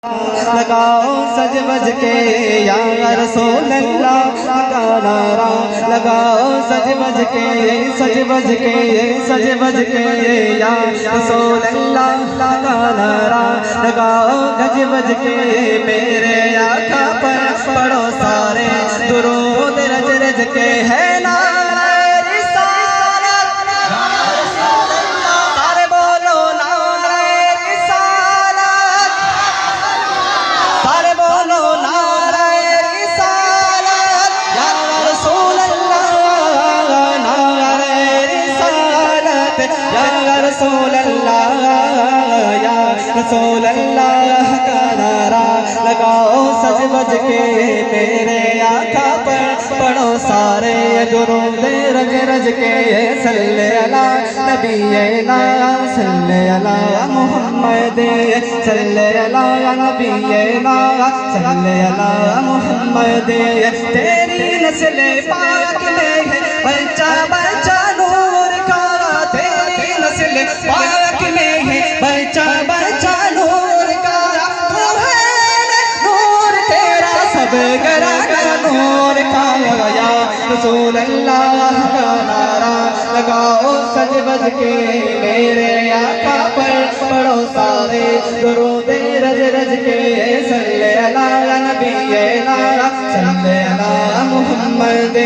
लगाओ सज बज के या रसूल अल्लाह का नारा, लगाओ सज बज के सज बज के सज बज के या रसूल अल्लाह का नारा, लगाओ गज बज के मेरे आका पर पढ़ो सारे दुरूद रज रज के है ना रसूल अल्लाह का नारा, लगाओ सज बज के मेरे आका पर पढ़ो सारे दुरूद रज रज के सल्ले अला नबीना सल्ले अला मुहम्मद सल्ले अला नबीना सल्ले अला मुहम्मद। तेरी नस्ल पाक में है बच्चा बच्चा नूर का, तेरी नस्ल पाक में है बच्चा बच्चा नूर का, तू है नूर तेरा सब घराना नूर का। या रसूल अल्लाह का नारा, लगाओ सज बज के मेरे आका पर पढ़ो सारे दुरूद रज रज के सल्ले अला नबीना सल्ले अला मुहम्मद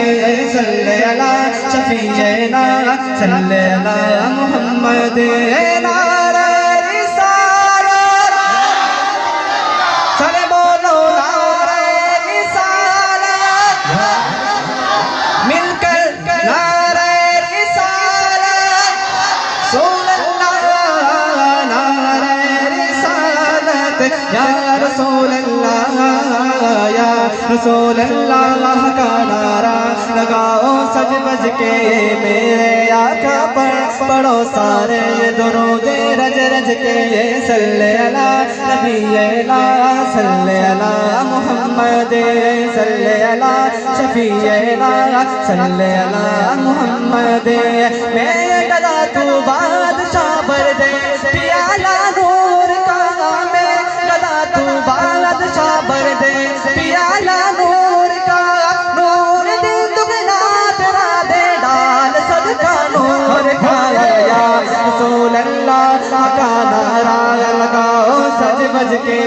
सल्ले अला शफीना सल्ले अला मुहम्मद। या रसूल अल्लाह या रसूल अल्लाह का नारा, लगाओ सज बज के मेरे आका पर पढ़ो सारे दुरूद रज रज के सल्ले अला नबीना सल्ले अला मुहम्मद सल्ले अला शफीना सल्ले अला मुहम्मद। मेरे गदा तू बादशाह भर दे पियाला नूर का, तू बादशाह भर दे पियाला नूर का, नूर दे दुगना तेरा दे डाल सदका नूर का। या रसूल अल्लाह का नारा, लगाओ सज बज के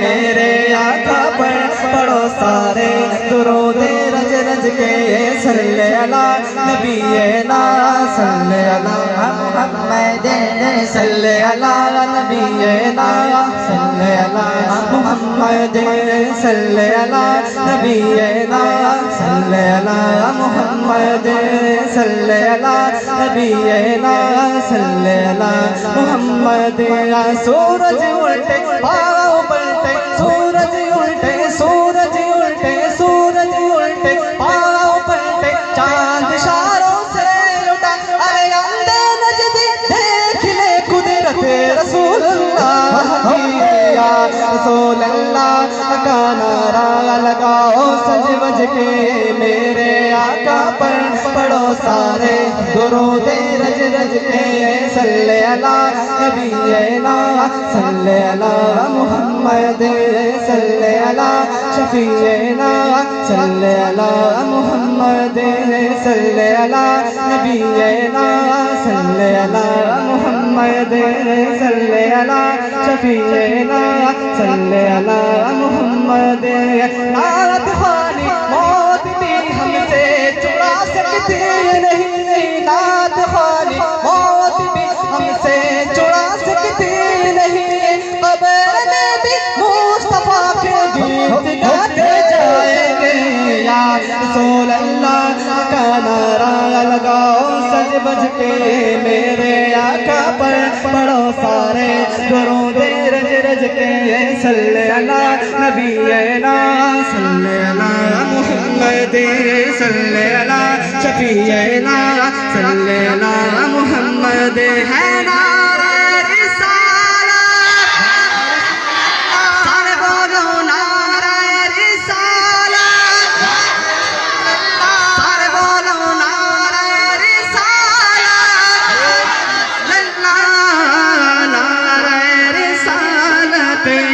मेरे आका पर पढ़ो सारे दुरूद रज रज के सल्ले अला नबीना सल्ले अला मुहम्मद सल्ले अला नबीना सल्ले अला मुहम्मद सल्ले अला नबीना सल्ले अला मुहम्मद सल्ले अला नबीना सल्ले अला मुहम्मद। सूरज उल्टे पाँव पलटे सूरज उल्टे सूरज उल्टे सूरज उल्टे पाँव पलटे, चांद इशारों से उठा अरे अंदे नजदी देख ले कुदरत रसूल अल्लाह की। या रसूल अल्लाह का नारा, लगाओ सज बज के मेरे आका पर पढ़ो सारे दुरूद रज रज के सल्ले अला नबीना सल्ले अला मुहम्मद सल्ले अला शफीना सल्ले अला मुहम्मद सल्ले अला नबीना सल्ले अला मुहम्मद सल्ले अला शफीना सल्ले अला मुहम्मद। नारत खानी मौत भी हमसे चुरा सकती नहीं, नात खानी मौत भी हमसे चुरा सकती नहीं, कब्र में भी मुस्तफा के गीत गाते जाएंगे। या रसूल अल्लाह का नारा, लगाओ सज बज के मेरे आका पर पढ़ो सारे दुरूद रज रज के सल्ले अला नबीना सल्ले अला मुहम्मद सल्ले अला शफीना सल्ले अला मुहम्मद। है ना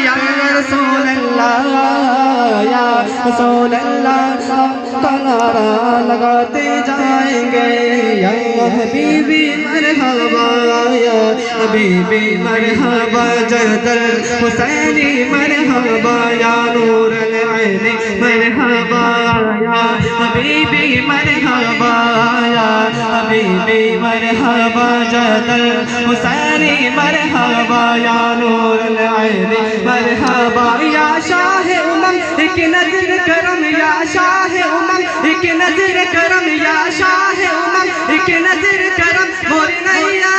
या रसूल रसूल अल्लाह का नारा लगाते जाएंगे। या हबीबी मरहबा या हबीबी मरहबा जदल हुसैनी मरहबा या नूर ऐनी मरहबा या हबीबी मरहबा या हबीबी मरहबा जदल हुसैनी मरहबा या नूर ऐनी मरहबा या शाह उमम एक नजर करम या शाह उमम एक नजर करम या शाह उमम एक नजर करम मोरी नैया